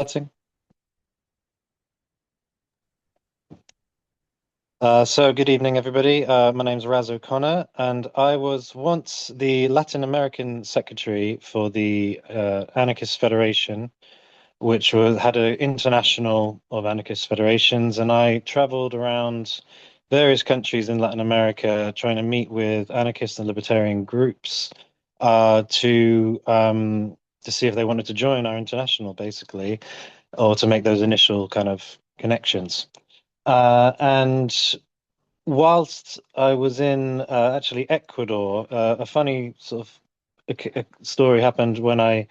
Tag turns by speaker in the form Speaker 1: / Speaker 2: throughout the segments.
Speaker 1: Starting. So good evening, everybody. My name's Raz O'Connor, and I was once the Latin American secretary for the Anarchist Federation, which had an international of anarchist federations, and I traveled around various countries in Latin America trying to meet with anarchist and libertarian groups to see if they wanted to join our international, basically, or to make those initial kind of connections. And whilst I was in actually Ecuador, a funny sort of story happened when I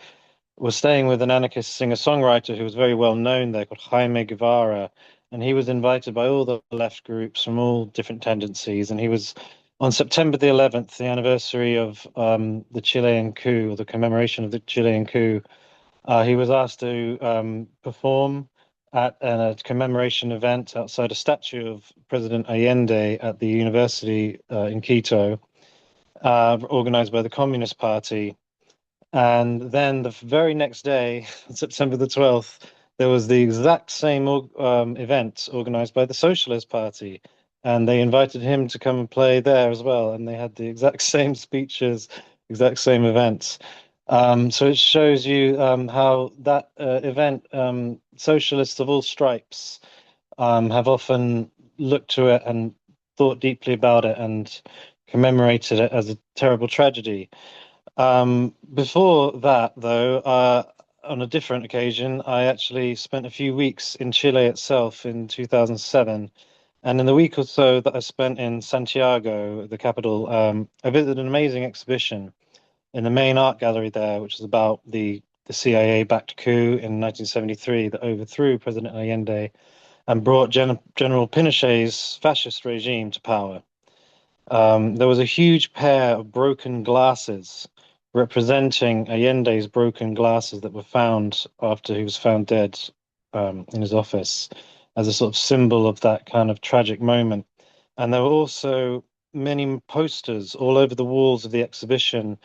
Speaker 1: was staying with an anarchist singer-songwriter who was very well known there called Jaime Guevara, and he was invited by all the left groups from all different tendencies, and he was on September the 11th, the anniversary of the Chilean coup, or the commemoration of the Chilean coup. He was asked to perform at a commemoration event outside a statue of President Allende at the university in Quito, organized by the Communist Party. And then the very next day, September the 12th, there was the exact same event organized by the Socialist Party. And they invited him to come and play there as well. And they had the exact same speeches, exact same events. So it shows you how that event, socialists of all stripes, have often looked to it and thought deeply about it and commemorated it as a terrible tragedy. Before that, though, on a different occasion, I actually spent a few weeks in Chile itself in 2007. And in the week or so that I spent in Santiago, the capital, I visited an amazing exhibition in the main art gallery there, which is about the CIA-backed coup in 1973 that overthrew President Allende and brought General Pinochet's fascist regime to power. There was a huge pair of broken glasses representing Allende's broken glasses that were found after he was found dead in his office as a sort of symbol of that kind of tragic moment. And there were also many posters all over the walls of the exhibition,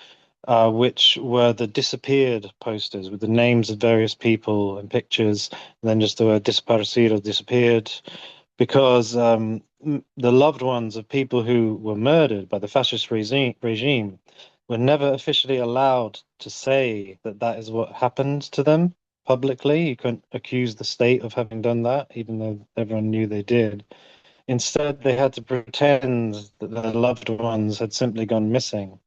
Speaker 1: which were the disappeared posters with the names of various people and pictures, and then just the word desaparecido, disappeared, because the loved ones of people who were murdered by the fascist regime were never officially allowed to say that that is what happened to them publicly. You couldn't accuse the state of having done that, even though everyone knew they did. Instead, they had to pretend that their loved ones had simply gone missing.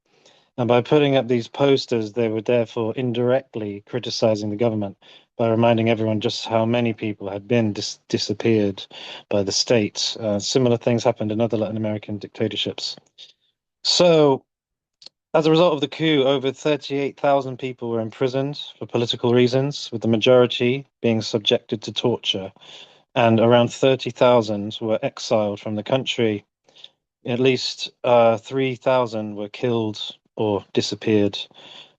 Speaker 1: And by putting up these posters, they were therefore indirectly criticizing the government by reminding everyone just how many people had been disappeared by the state. Similar things happened in other Latin American dictatorships. So, as a result of the coup, over 38,000 people were imprisoned for political reasons, with the majority being subjected to torture, and around 30,000 were exiled from the country. At least 3,000 were killed or disappeared,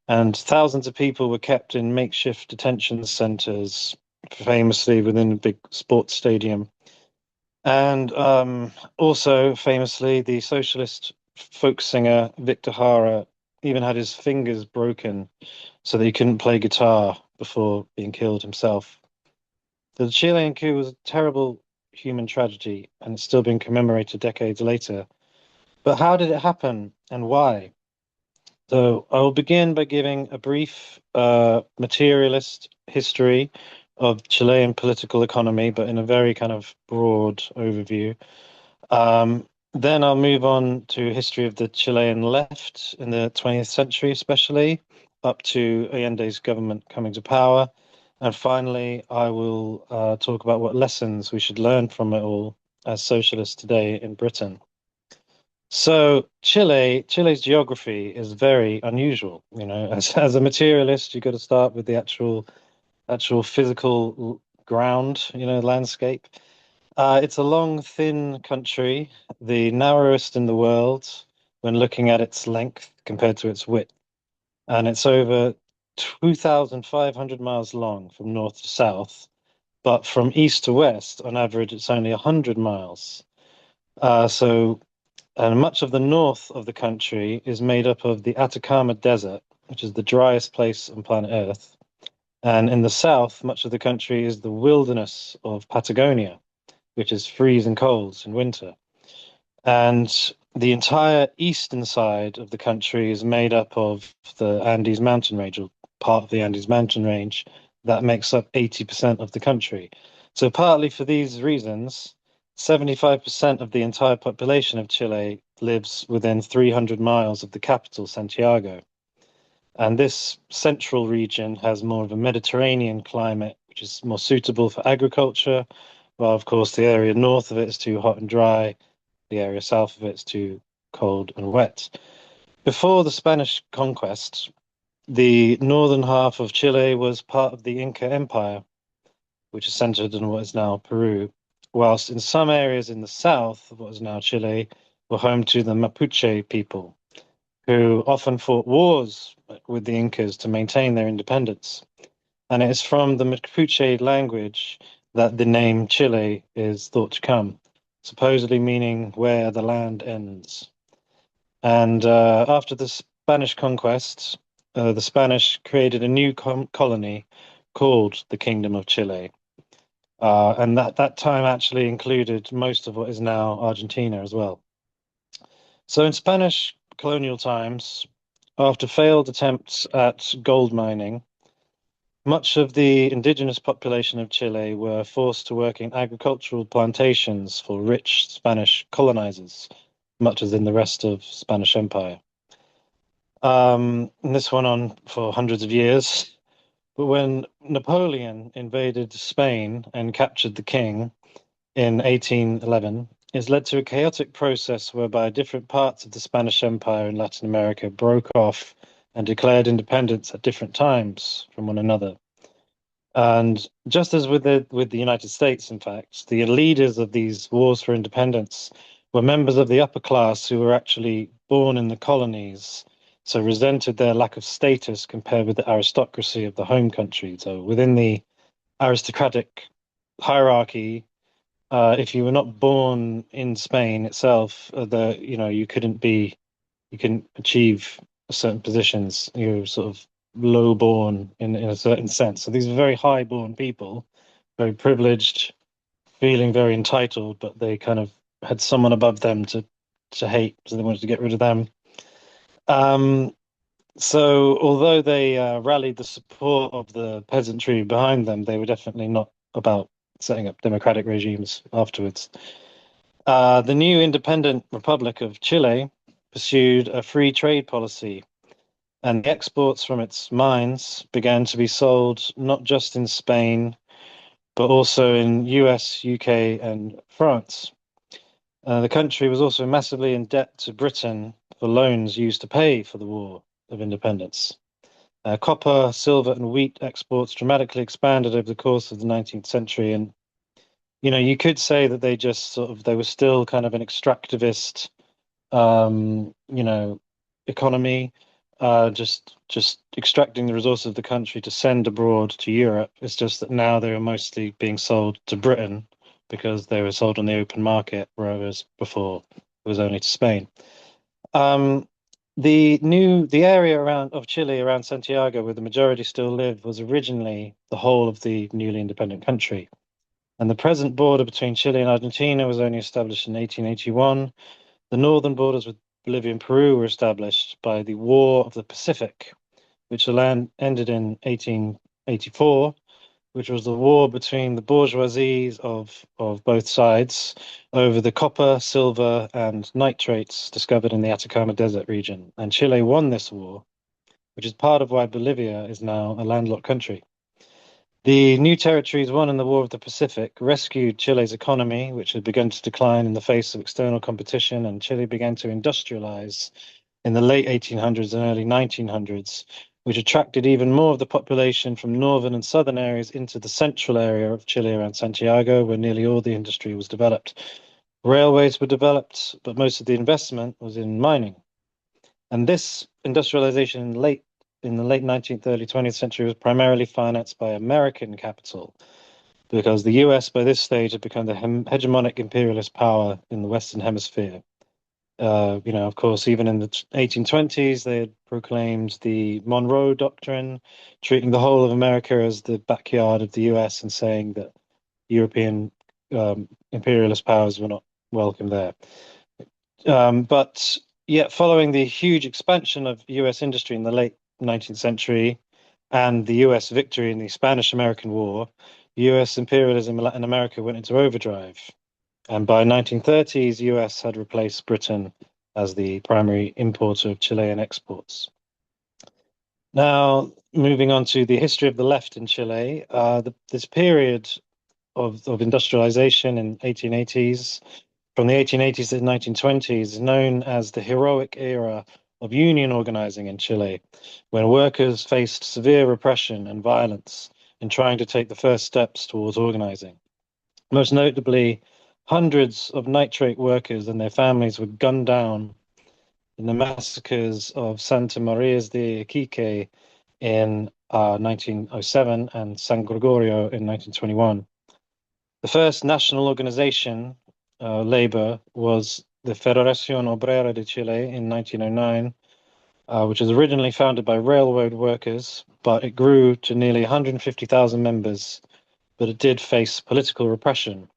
Speaker 1: and thousands of people were kept in makeshift detention centers, famously within a big sports stadium. And also, famously, the socialist folk singer Victor Hara even had his fingers broken so that he couldn't play guitar before being killed himself. The Chilean coup was a terrible human tragedy, and it's still being commemorated decades later. But how did it happen and why? So I will begin by giving a brief materialist history of Chilean political economy, but in a very kind of broad overview. Then I'll move on to history of the Chilean left in the 20th century, especially up to Allende's government coming to power. And finally, I will talk about what lessons we should learn from it all as socialists today in Britain. So Chile's geography is very unusual. You know, as a materialist, you've got to start with the actual physical ground, you know, landscape. It's a long, thin country, the narrowest in the world when looking at its length compared to its width, and it's over 2,500 miles long from north to south. But from east to west, on average, it's only 100 miles. So and much of the north of the country is made up of the Atacama Desert, which is the driest place on planet Earth. And in the south, much of the country is the wilderness of Patagonia, which is freezing cold in winter. And the entire eastern side of the country is made up of the Andes mountain range, or part of the Andes mountain range that makes up 80% of the country. So, partly for these reasons, 75% of the entire population of Chile lives within 300 miles of the capital, Santiago. And this central region has more of a Mediterranean climate, which is more suitable for agriculture, while, of course, the area north of it is too hot and dry, the area south of it is too cold and wet. Before the Spanish conquest, the northern half of Chile was part of the Inca Empire, which is centered in what is now Peru, whilst in some areas in the south of what is now Chile were home to the Mapuche people, who often fought wars with the Incas to maintain their independence. And it is from the Mapuche language that the name Chile is thought to come, supposedly meaning where the land ends. And after the Spanish conquest, the Spanish created a new colony called the Kingdom of Chile. And that time actually included most of what is now Argentina as well. So in Spanish colonial times, after failed attempts at gold mining, much of the indigenous population of Chile were forced to work in agricultural plantations for rich Spanish colonizers, much as in the rest of Spanish Empire. And this went on for hundreds of years. But when Napoleon invaded Spain and captured the king in 1811, it led to a chaotic process whereby different parts of the Spanish Empire in Latin America broke off and declared independence at different times from one another. And just as with the United States, in fact, the leaders of these wars for independence were members of the upper class who were actually born in the colonies, so resented their lack of status compared with the aristocracy of the home country. So within the aristocratic hierarchy, if you were not born in Spain itself, you couldn't achieve certain positions. You were sort of low born in a certain sense. So these are very high born people, very privileged, feeling very entitled, but they kind of had someone above them to hate, so they wanted to get rid of them. Um, so although they rallied the support of the peasantry behind them, they were definitely not about setting up democratic regimes afterwards. The new independent Republic of Chile pursued a free trade policy, and the exports from its mines began to be sold not just in Spain, but also in US, UK, and France. The country was also massively in debt to Britain for loans used to pay for the War of Independence. Copper, silver, and wheat exports dramatically expanded over the course of the 19th century, and you could say that they were still kind of an extractivist, economy, just extracting the resources of the country to send abroad to Europe. It's just that now they were mostly being sold to Britain because they were sold on the open market, whereas before it was only to Spain. Um, the area around of Chile around Santiago, where the majority still live, was originally the whole of the newly independent country. And the present border between Chile and Argentina was only established in 1881. The northern borders with Bolivia and Peru were established by the War of the Pacific, which ended in 1884, which was the war between the bourgeoisies of both sides over the copper, silver, and nitrates discovered in the Atacama Desert region. And Chile won this war, which is part of why Bolivia is now a landlocked country. The new territories won in the War of the Pacific rescued Chile's economy, which had begun to decline in the face of external competition, and Chile began to industrialize in the late 1800s and early 1900s, which attracted even more of the population from northern and southern areas into the central area of Chile around Santiago, where nearly all the industry was developed. Railways were developed, but most of the investment was in mining. And this industrialization in the late 19th, early 20th century was primarily financed by American capital because the US by this stage had become the hegemonic imperialist power in the Western Hemisphere. Of course, even in the 1820s, they had proclaimed the Monroe Doctrine, treating the whole of America as the backyard of the US and saying that European imperialist powers were not welcome there. But yet, following the huge expansion of US industry in the late 19th century and the US victory in the Spanish-American War, US imperialism in Latin America went into overdrive. And by 1930s, US had replaced Britain as the primary importer of Chilean exports. Now, moving on to the history of the left in Chile, this period of industrialization in 1880s, from the 1880s to the 1920s, is known as the heroic era of union organizing in Chile, when workers faced severe repression and violence in trying to take the first steps towards organizing. Most notably, hundreds of nitrate workers and their families were gunned down in the massacres of Santa Maria's de Iquique in 1907 and San Gregorio in 1921. The first national organization, labor, was the Federación Obrera de Chile in 1909, which was originally founded by railroad workers, but it grew to nearly 150,000 members, but it did face political repression.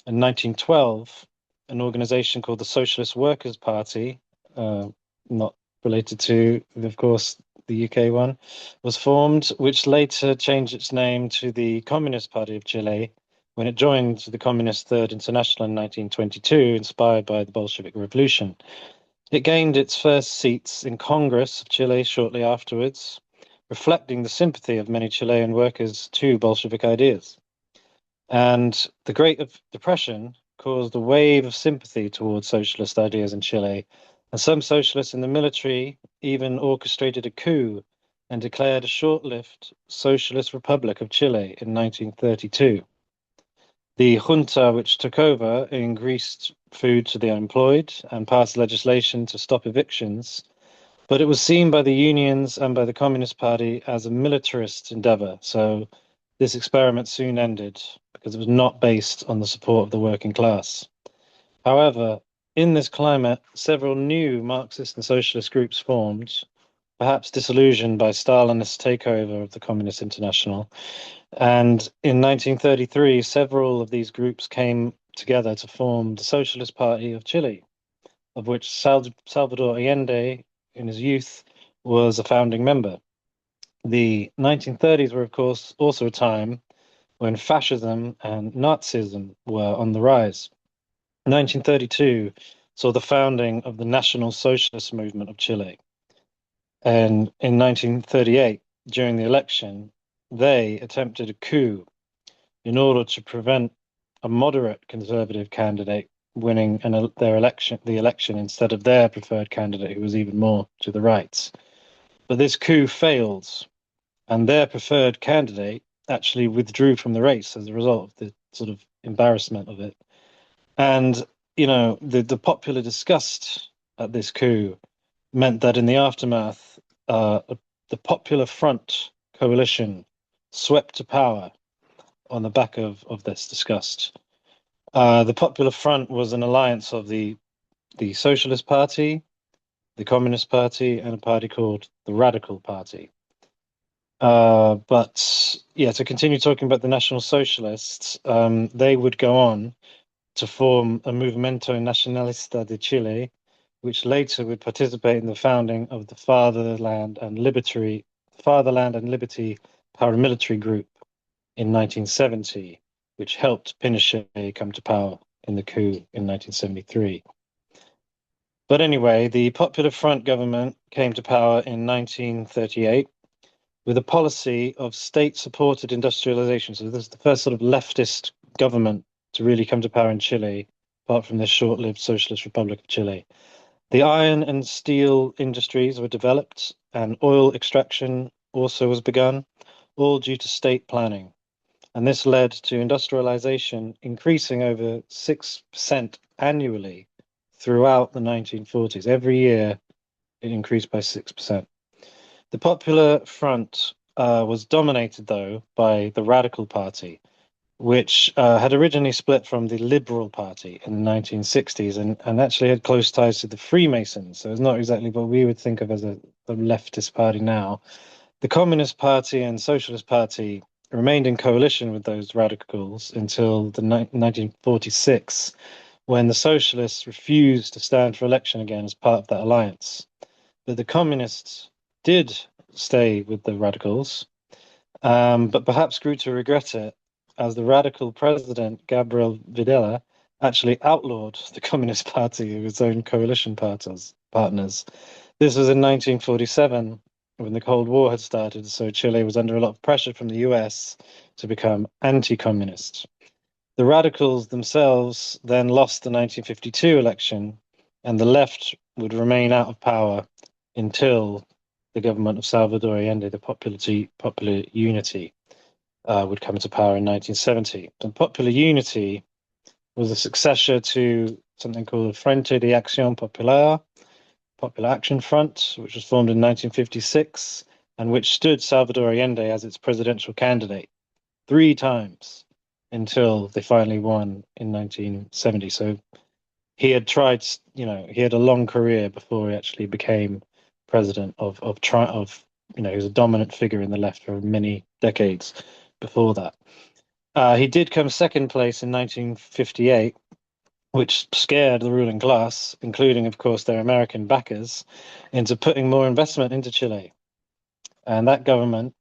Speaker 1: In 1912, an organization called the Socialist Workers' Party, not related to, of course, the UK one, was formed, which later changed its name to the Communist Party of Chile when it joined the Communist Third International in 1922, inspired by the Bolshevik Revolution. It gained its first seats in Congress of Chile shortly afterwards, reflecting the sympathy of many Chilean workers to Bolshevik ideas. And the Great Depression caused a wave of sympathy towards socialist ideas in Chile, and some socialists in the military even orchestrated a coup and declared a short-lived Socialist Republic of Chile in 1932. The junta which took over increased food to the unemployed and passed legislation to stop evictions, but it was seen by the unions and by the Communist Party as a militarist endeavor. So this experiment soon ended because it was not based on the support of the working class. However, in this climate, several new Marxist and socialist groups formed, perhaps disillusioned by Stalinist takeover of the Communist International. And in 1933, several of these groups came together to form the Socialist Party of Chile, of which Salvador Allende, in his youth, was a founding member. The 1930s were, of course, also a time when fascism and Nazism were on the rise. 1932 saw the founding of the National Socialist Movement of Chile. And in 1938, during the election, they attempted a coup in order to prevent a moderate conservative candidate winning the election instead of their preferred candidate, who was even more to the right. But this coup failed, and their preferred candidate actually withdrew from the race as a result of the sort of embarrassment of it. And the popular disgust at this coup meant that in the aftermath, the Popular Front coalition swept to power on the back of this disgust. The Popular Front was an alliance of the Socialist Party, the Communist Party, and a party called the Radical Party. But yeah, to continue talking about the National Socialists, they would go on to form a Movimiento Nacionalista de Chile, which later would participate in the founding of the Fatherland and Liberty paramilitary group in 1970, which helped Pinochet come to power in the coup in 1973. But anyway, the Popular Front government came to power in 1938 with a policy of state-supported industrialization. So this is the first sort of leftist government to really come to power in Chile, apart from this short-lived Socialist Republic of Chile. The iron and steel industries were developed, and oil extraction also was begun, all due to state planning. And this led to industrialization increasing over 6% annually throughout the 1940s. Every year, it increased by 6%. The Popular Front was dominated, though, by the Radical Party, which had originally split from the Liberal Party in the 1960s and actually had close ties to the Freemasons. So it's not exactly what we would think of as a leftist party now. The Communist Party and Socialist Party remained in coalition with those radicals until 1946, when the Socialists refused to stand for election again as part of that alliance. But the Communists did stay with the radicals, but perhaps grew to regret it, as the radical president, Gabriel Videla, actually outlawed the Communist Party of his own coalition partners. This was in 1947, when the Cold War had started, so Chile was under a lot of pressure from the US to become anti-communist. The radicals themselves then lost the 1952 election, and the left would remain out of power until the government of Salvador Allende, the Popular Unity, would come to power in 1970. And Popular Unity was a successor to something called Frente de Acción Popular, Popular Action Front, which was formed in 1956 and which stood Salvador Allende as its presidential candidate 3 times until they finally won in 1970. So he had tried, he had a long career before he actually became president he was a dominant figure in the left for many decades before that. He did come second place in 1958, which scared the ruling class, including, of course, their American backers, into putting more investment into Chile. And that government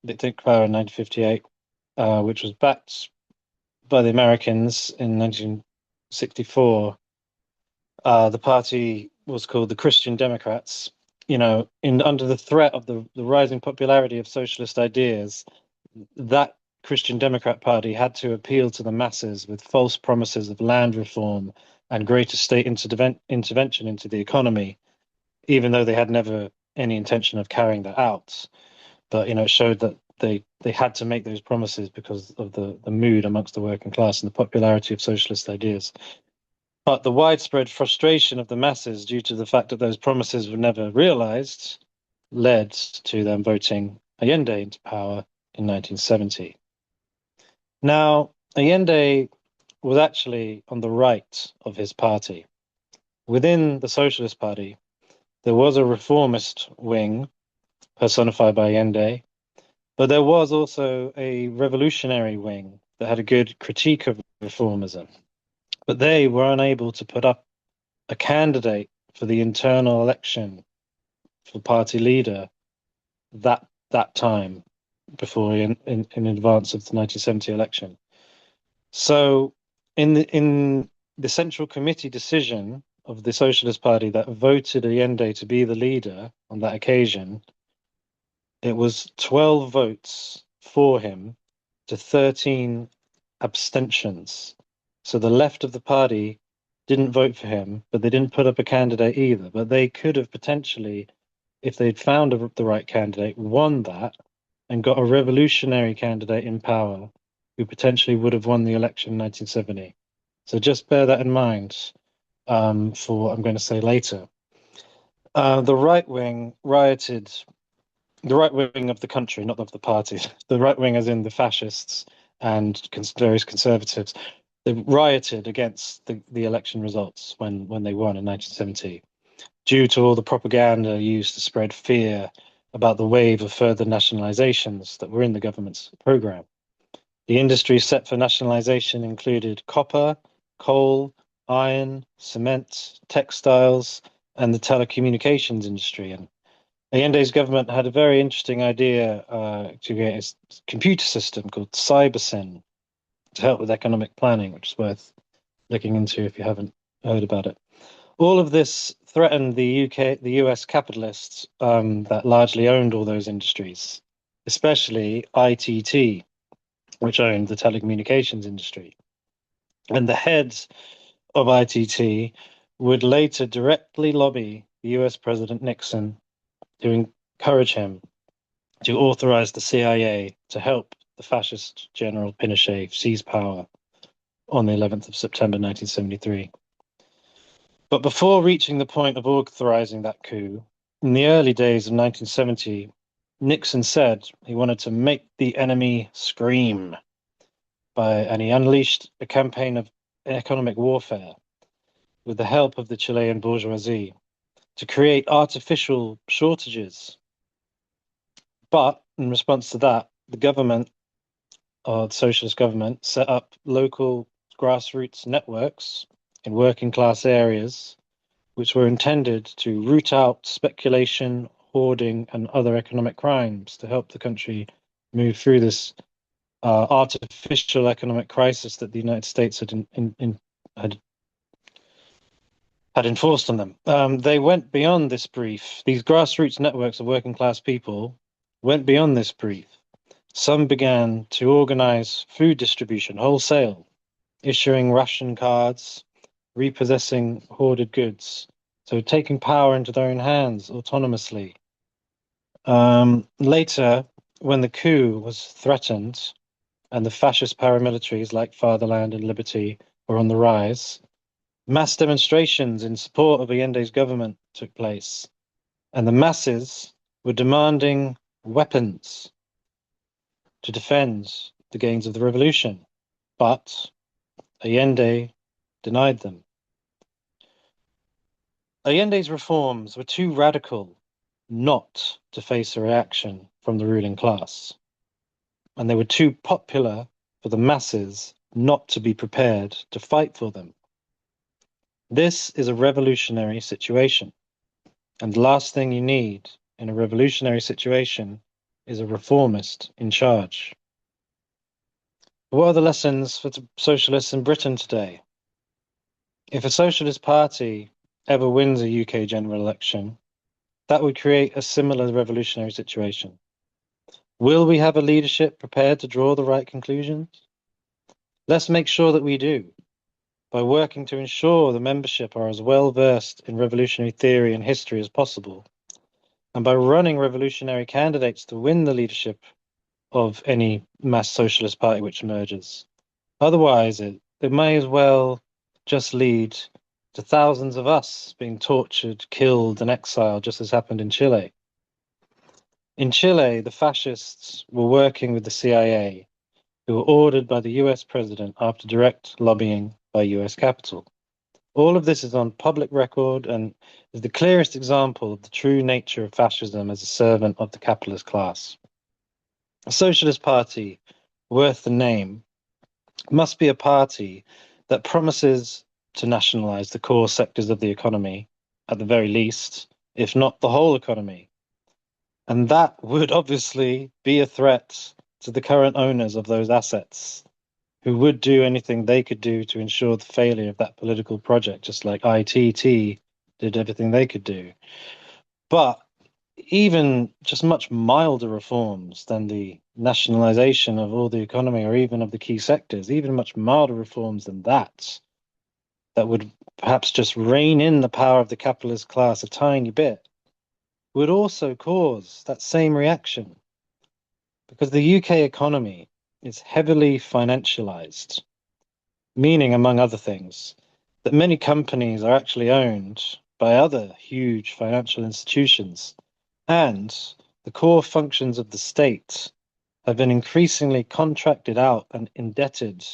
Speaker 1: that took power in 1958, which was backed by the Americans in 1964, the party was called the Christian Democrats. Under the threat of the rising popularity of socialist ideas, that Christian Democrat Party had to appeal to the masses with false promises of land reform and greater state intervention into the economy, even though they had never any intention of carrying that out. But it showed that they had to make those promises because of the mood amongst the working class and the popularity of socialist ideas. But the widespread frustration of the masses due to the fact that those promises were never realized led to them voting Allende into power in 1970. Now, Allende was actually on the right of his party. Within the Socialist Party, there was a reformist wing personified by Allende, but there was also a revolutionary wing that had a good critique of reformism. But they were unable to put up a candidate for the internal election for party leader that time before in advance of the 1970 election. So in the Central Committee decision of the Socialist Party that voted Allende to be the leader on that occasion, it was 12 votes for him to 13 abstentions. So the left of the party didn't vote for him, but they didn't put up a candidate either. But they could have potentially, if they'd found the right candidate, won that and got a revolutionary candidate in power who potentially would have won the election in 1970. So just bear that in mind for what I'm going to say later. The right wing rioted, the right wing of the country, not of the party, the right wing as in the fascists and various conservatives, they rioted against the election results when they won in 1970, due to all the propaganda used to spread fear about the wave of further nationalizations that were in the government's program. The industries set for nationalization included copper, coal, iron, cement, textiles, and the telecommunications industry. And Allende's government had a very interesting idea to create a computer system called CyberSyn to help with economic planning, which is worth looking into if you haven't heard about it. All of this threatened the US capitalists that largely owned all those industries, especially ITT, which owned the telecommunications industry. And the heads of ITT would later directly lobby the US President Nixon to encourage him to authorize the CIA to help the fascist General Pinochet seize power on the 11th of September 1973. But before reaching the point of authorizing that coup, in the early days of 1970, Nixon said he wanted to make the enemy scream. and he unleashed a campaign of economic warfare with the help of the Chilean bourgeoisie to create artificial shortages. But in response to that, the government, or the socialist government, set up local grassroots networks in working class areas, which were intended to root out speculation, hoarding, and other economic crimes to help the country move through this artificial economic crisis that the United States had had enforced on them. They went beyond this brief. These grassroots networks of working class people went beyond this brief. Some began to organize food distribution wholesale, issuing ration cards, repossessing hoarded goods, so taking power into their own hands autonomously. Later, when the coup was threatened and the fascist paramilitaries like Fatherland and Liberty were on the rise, mass demonstrations in support of Allende's government took place, and the masses were demanding weapons to defend the gains of the revolution. But Allende denied them. Allende's reforms were too radical not to face a reaction from the ruling class, and they were too popular for the masses not to be prepared to fight for them. This is a revolutionary situation, and the last thing you need in a revolutionary situation is a reformist in charge. What are the lessons for socialists in Britain today? If a socialist party ever wins a UK general election, that would create a similar revolutionary situation. Will we have a leadership prepared to draw the right conclusions? Let's make sure that we do, by working to ensure the membership are as well versed in revolutionary theory and history as possible, and by running revolutionary candidates to win the leadership of any mass socialist party which emerges. Otherwise, it may as well just lead to thousands of us being tortured, killed, and exiled, just as happened in Chile. In Chile, the fascists were working with the CIA, who were ordered by the US president after direct lobbying by US capital. All of this is on public record and is the clearest example of the true nature of fascism as a servant of the capitalist class. A socialist party worth the name must be a party that promises to nationalize the core sectors of the economy, at the very least, if not the whole economy. And that would obviously be a threat to the current owners of those assets, who would do anything they could do to ensure the failure of that political project, just like ITT did everything they could do. But even just much milder reforms than the nationalization of all the economy or even of the key sectors, even much milder reforms than that would perhaps just rein in the power of the capitalist class a tiny bit, would also cause that same reaction. Because the UK economy is heavily financialized, meaning, among other things, that many companies are actually owned by other huge financial institutions, and the core functions of the state have been increasingly contracted out and indebted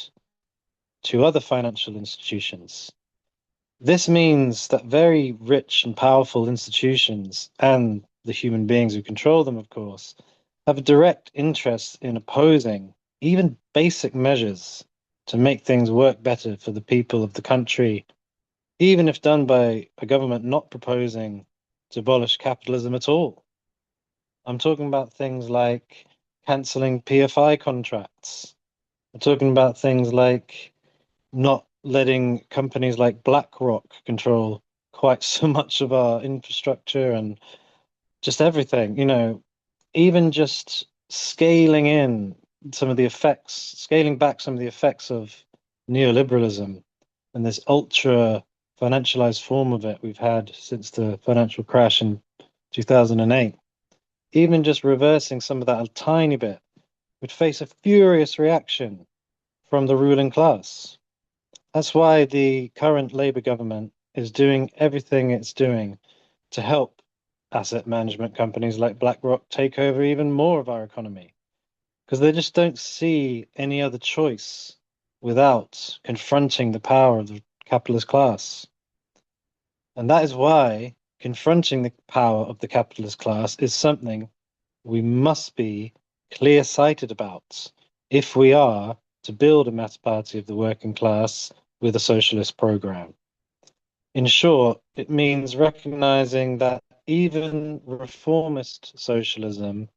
Speaker 1: to other financial institutions. This means that very rich and powerful institutions, and the human beings who control them, of course, have a direct interest in opposing even basic measures to make things work better for the people of the country, even if done by a government not proposing to abolish capitalism at all. I'm talking about things like cancelling PFI contracts. I'm talking about things like not letting companies like BlackRock control quite so much of our infrastructure and just everything, even just scaling back some of the effects of neoliberalism and this ultra financialized form of it we've had since the financial crash in 2008. Even just reversing some of that a tiny bit would face a furious reaction from the ruling class. That's why the current Labour government is doing everything it's doing to help asset management companies like BlackRock take over even more of our economy. because they just don't see any other choice without confronting the power of the capitalist class. And that is why confronting the power of the capitalist class is something we must be clear-sighted about if we are to build a mass party of the working class with a socialist program. In short, it means recognizing that even reformist socialism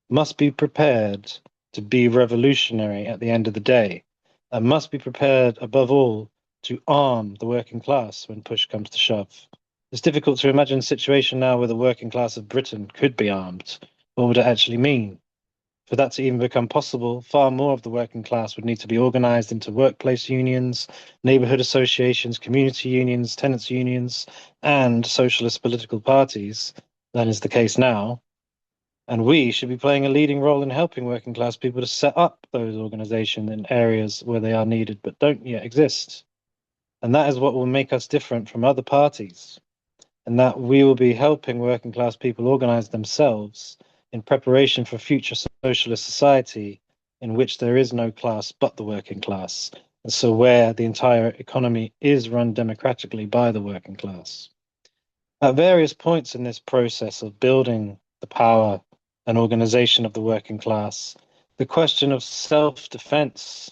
Speaker 1: must be prepared to be revolutionary at the end of the day, and must be prepared, above all, to arm the working class when push comes to shove. It's difficult to imagine a situation now where the working class of Britain could be armed. What would it actually mean? For that to even become possible, far more of the working class would need to be organized into workplace unions, neighborhood associations, community unions, tenants' unions, and socialist political parties than is the case now. And we should be playing a leading role in helping working class people to set up those organizations in areas where they are needed but don't yet exist. And that is what will make us different from other parties, and that we will be helping working class people organize themselves in preparation for future socialist society in which there is no class but the working class, and so where the entire economy is run democratically by the working class. At various points in this process of building the power and organization of the working class, the question of self-defense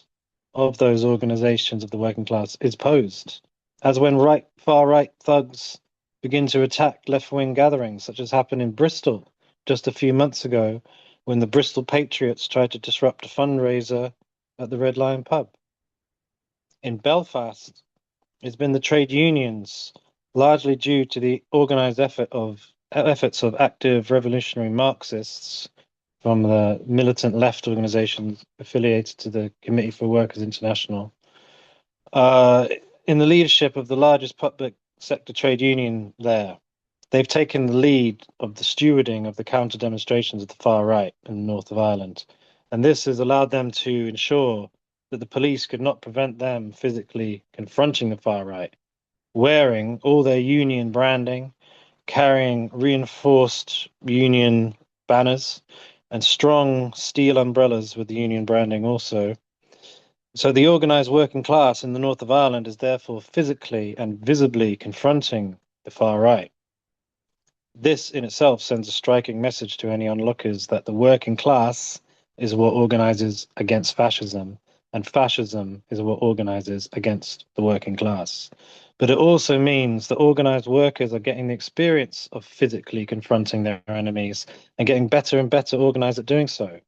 Speaker 1: of those organizations of the working class is posed, as when far right thugs begin to attack left-wing gatherings, such as happened in Bristol just a few months ago, when the Bristol Patriots tried to disrupt a fundraiser at the Red Lion pub. In Belfast, it's been the trade unions, largely due to the organized efforts of active revolutionary Marxists from the militant left organizations affiliated to the Committee for Workers International, uh, in the leadership of the largest public sector trade union there. They've taken the lead of the stewarding of the counter demonstrations of the far right in the north of Ireland. And this has allowed them to ensure that the police could not prevent them physically confronting the far right, wearing all their union branding, carrying reinforced union banners, and strong steel umbrellas with the union branding also. So the organised working class in the north of Ireland is therefore physically and visibly confronting the far right. This in itself sends a striking message to any onlookers that the working class is what organizes against fascism, and fascism is what organizes against the working class. But it also means that organized workers are getting the experience of physically confronting their enemies and getting better and better organized at doing so.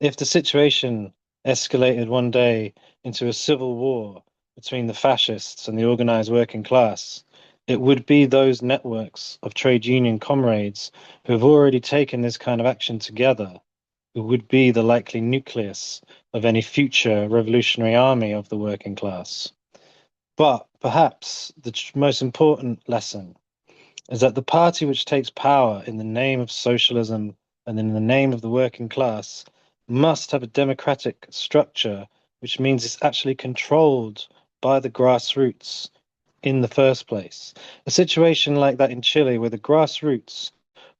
Speaker 1: If the situation escalated one day into a civil war between the fascists and the organized working class, it would be those networks of trade union comrades who have already taken this kind of action together who would be the likely nucleus of any future revolutionary army of the working class. But perhaps the most important lesson is that the party which takes power in the name of socialism and in the name of the working class must have a democratic structure, which means it's actually controlled by the grassroots in the first place. A situation like that in Chile, where the grassroots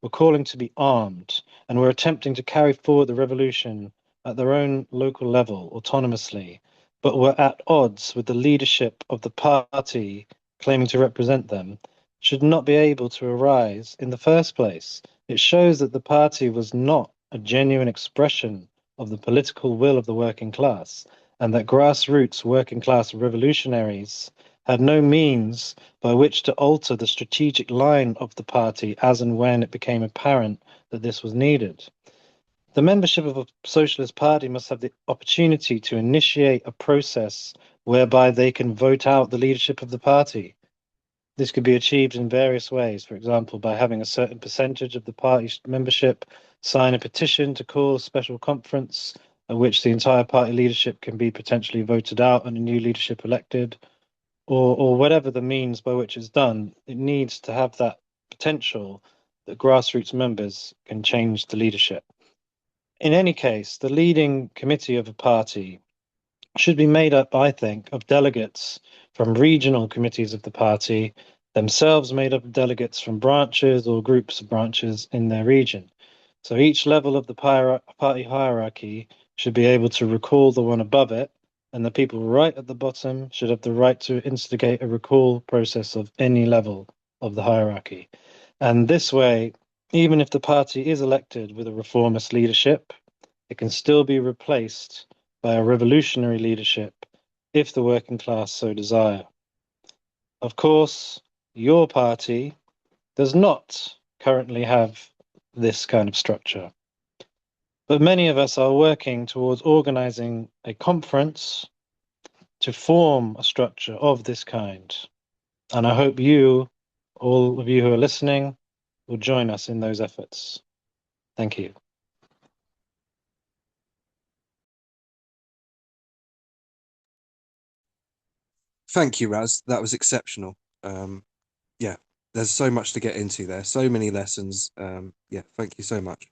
Speaker 1: were calling to be armed and were attempting to carry forward the revolution at their own local level autonomously, but were at odds with the leadership of the party claiming to represent them, should not be able to arise in the first place. It shows that the party was not a genuine expression of the political will of the working class, and that grassroots working class revolutionaries had no means by which to alter the strategic line of the party as and when it became apparent that this was needed. The membership of a socialist party must have the opportunity to initiate a process whereby they can vote out the leadership of the party. This could be achieved in various ways, for example, by having a certain percentage of the party's membership sign a petition to call a special conference at which the entire party leadership can be potentially voted out and a new leadership elected, or whatever the means by which it's done. It needs to have that potential that grassroots members can change the leadership. In any case, the leading committee of a party should be made up, I think, of delegates from regional committees of the party, themselves made up of delegates from branches or groups of branches in their region. So each level of the party hierarchy should be able to recall the one above it, and the people right at the bottom should have the right to instigate a recall process of any level of the hierarchy. And this way, even if the party is elected with a reformist leadership, it can still be replaced by a revolutionary leadership if the working class so desire. Of course, your party does not currently have this kind of structure. But many of us are working towards organizing a conference to form a structure of this kind. And I hope you, all of you who are listening, will join us in those efforts. Thank you.
Speaker 2: Thank you, Raz. That was exceptional. Yeah, there's so much to get into there, so many lessons. Yeah, thank you so much.